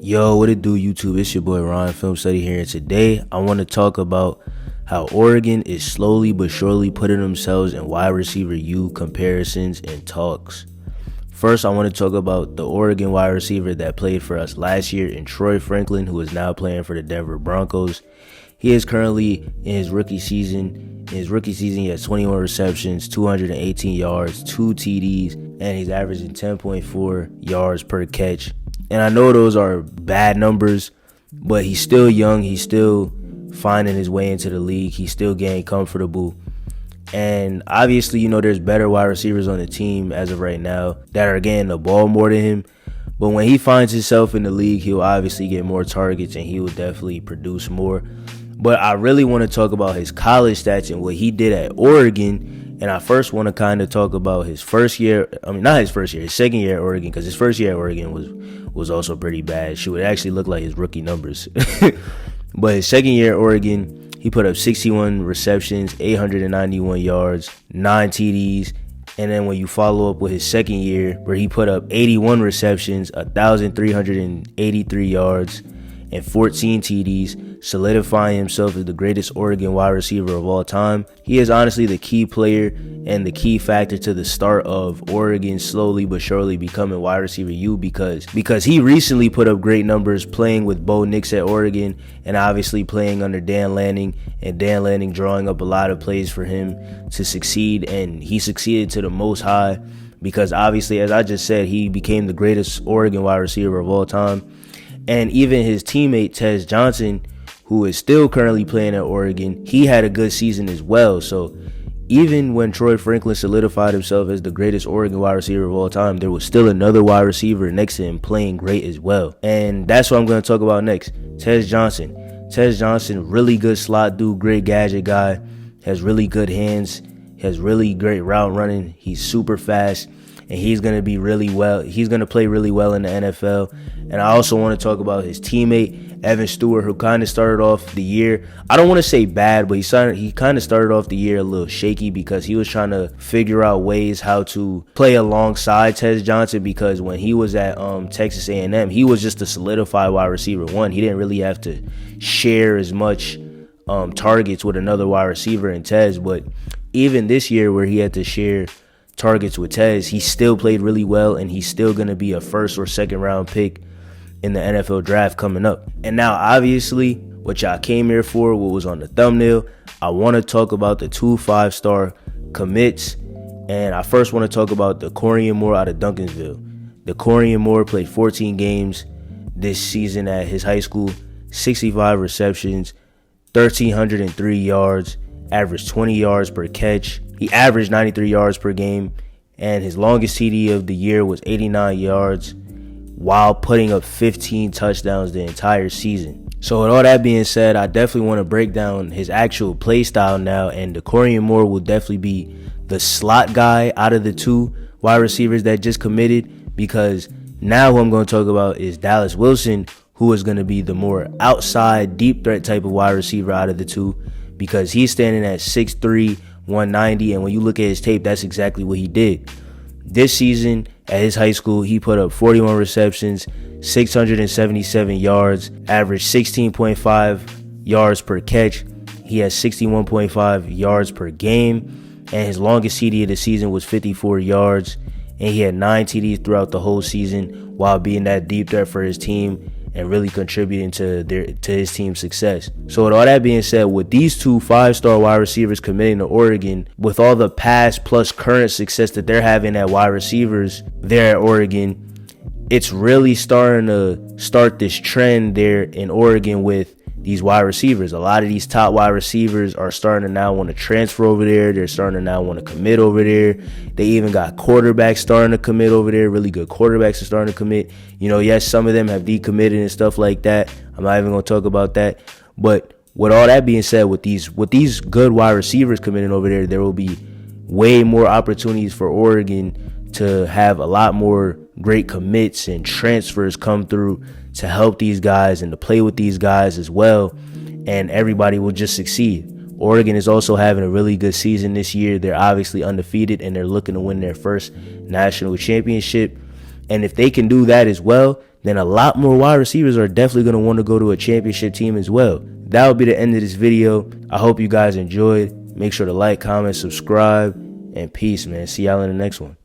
Yo, what it do, YouTube? It's your boy Ron Film Study here, and today I want to talk about how Oregon is slowly but surely putting themselves in wide receiver U comparisons and talks. First, I want to talk about the Oregon wide receiver that played for us last year in Troy Franklin, who is now playing for the Denver Broncos. He is currently in his rookie season. In his rookie season, he has 21 receptions, 218 yards, 2 TDs, and he's averaging 10.4 yards per catch. And I know those are bad numbers, but he's still young. He's still finding his way into the league. He's still getting comfortable. And obviously, there's better wide receivers on the team as of right now that are getting the ball more than him. But when he finds himself in the league, he'll obviously get more targets and he will definitely produce more. But I really want to talk about his college stats and what he did at Oregon. And I first want to kind of talk about his second year at Oregon, because his first year at Oregon was also pretty bad. She would actually look like his rookie numbers. But his second year at Oregon, he put up 61 receptions, 891 yards, 9 TDs. And then when you follow up with his second year, where he put up 81 receptions, 1,383 yards, and 14 TDs, solidifying himself as the greatest Oregon wide receiver of all time. He is honestly the key player and the key factor to the start of Oregon slowly but surely becoming wide receiver U, because he recently put up great numbers playing with Bo Nix at Oregon and obviously playing under Dan Lanning, and Dan Lanning drawing up a lot of plays for him to succeed, and he succeeded to the most high because obviously, as I just said, he became the greatest Oregon wide receiver of all time. And even his teammate, Tez Johnson, who is still currently playing at Oregon, he had a good season as well. So even when Troy Franklin solidified himself as the greatest Oregon wide receiver of all time, there was still another wide receiver next to him playing great as well. And that's what I'm going to talk about next. Tez Johnson. Tez Johnson, really good slot dude, great gadget guy, has really good hands, has really great route running. He's super fast. And he's going to be really well. He's going to play really well in the NFL. And I also want to talk about his teammate, Evan Stewart, who kind of started off the year, I don't want to say bad, but he kind of started off the year a little shaky because he was trying to figure out ways how to play alongside Tez Johnson, because when he was at Texas A&M, he was just a solidified wide receiver one. He didn't really have to share as much targets with another wide receiver in Tez. But even this year where he had to share targets with Tez, he still played really well, and he's still going to be a first or second round pick in the NFL draft coming up. And now, obviously, what y'all came here for, what was on the thumbnail, I want to talk about the 2 5-star commits. And I first want to talk about Dakorien Moore out of Duncansville. Dakorien Moore played 14 games this season at his high school, 65 receptions, 1,303 yards, averaged 20 yards per catch. He averaged 93 yards per game, and his longest TD of the year was 89 yards while putting up 15 touchdowns the entire season. So with all that being said, I definitely want to break down his actual play style now, and Dakorien Moore will definitely be the slot guy out of the 2 wide receivers that just committed, because now who I'm going to talk about is Dallas Wilson, who is going to be the more outside deep threat type of wide receiver out of the 2, because he's standing at 6'3", 190, and when you look at his tape, that's exactly what he did. This season at his high school, he put up 41 receptions, 677 yards, averaged 16.5 yards per catch. He has 61.5 yards per game, and his longest TD of the season was 54 yards, and he had 9 TDs throughout the whole season while being that deep threat for his team and really contributing to his team's success. So with all that being said, with these 2 5-star wide receivers committing to Oregon, with all the past plus current success that they're having at wide receivers there at Oregon, it's really starting to start this trend there in Oregon with these wide receivers. A lot of these top wide receivers are starting to now want to transfer over there. They're starting to now want to commit over there. They even got quarterbacks starting to commit over there. Really good quarterbacks are starting to commit. Yes, some of them have decommitted and stuff like that. I'm not even going to talk about that. But with all that being said, with these good wide receivers committing over there will be way more opportunities for Oregon to have a lot more great commits and transfers come through to help these guys and to play with these guys as well, and everybody will just succeed. Oregon is also having a really good season this year. They're obviously undefeated, and they're looking to win their first national championship. And if they can do that as well, then a lot more wide receivers are definitely going to want to go to a championship team as well. That will be the end of this video. I hope you guys enjoyed. Make sure to like, comment, subscribe, and peace, man. See y'all in the next one.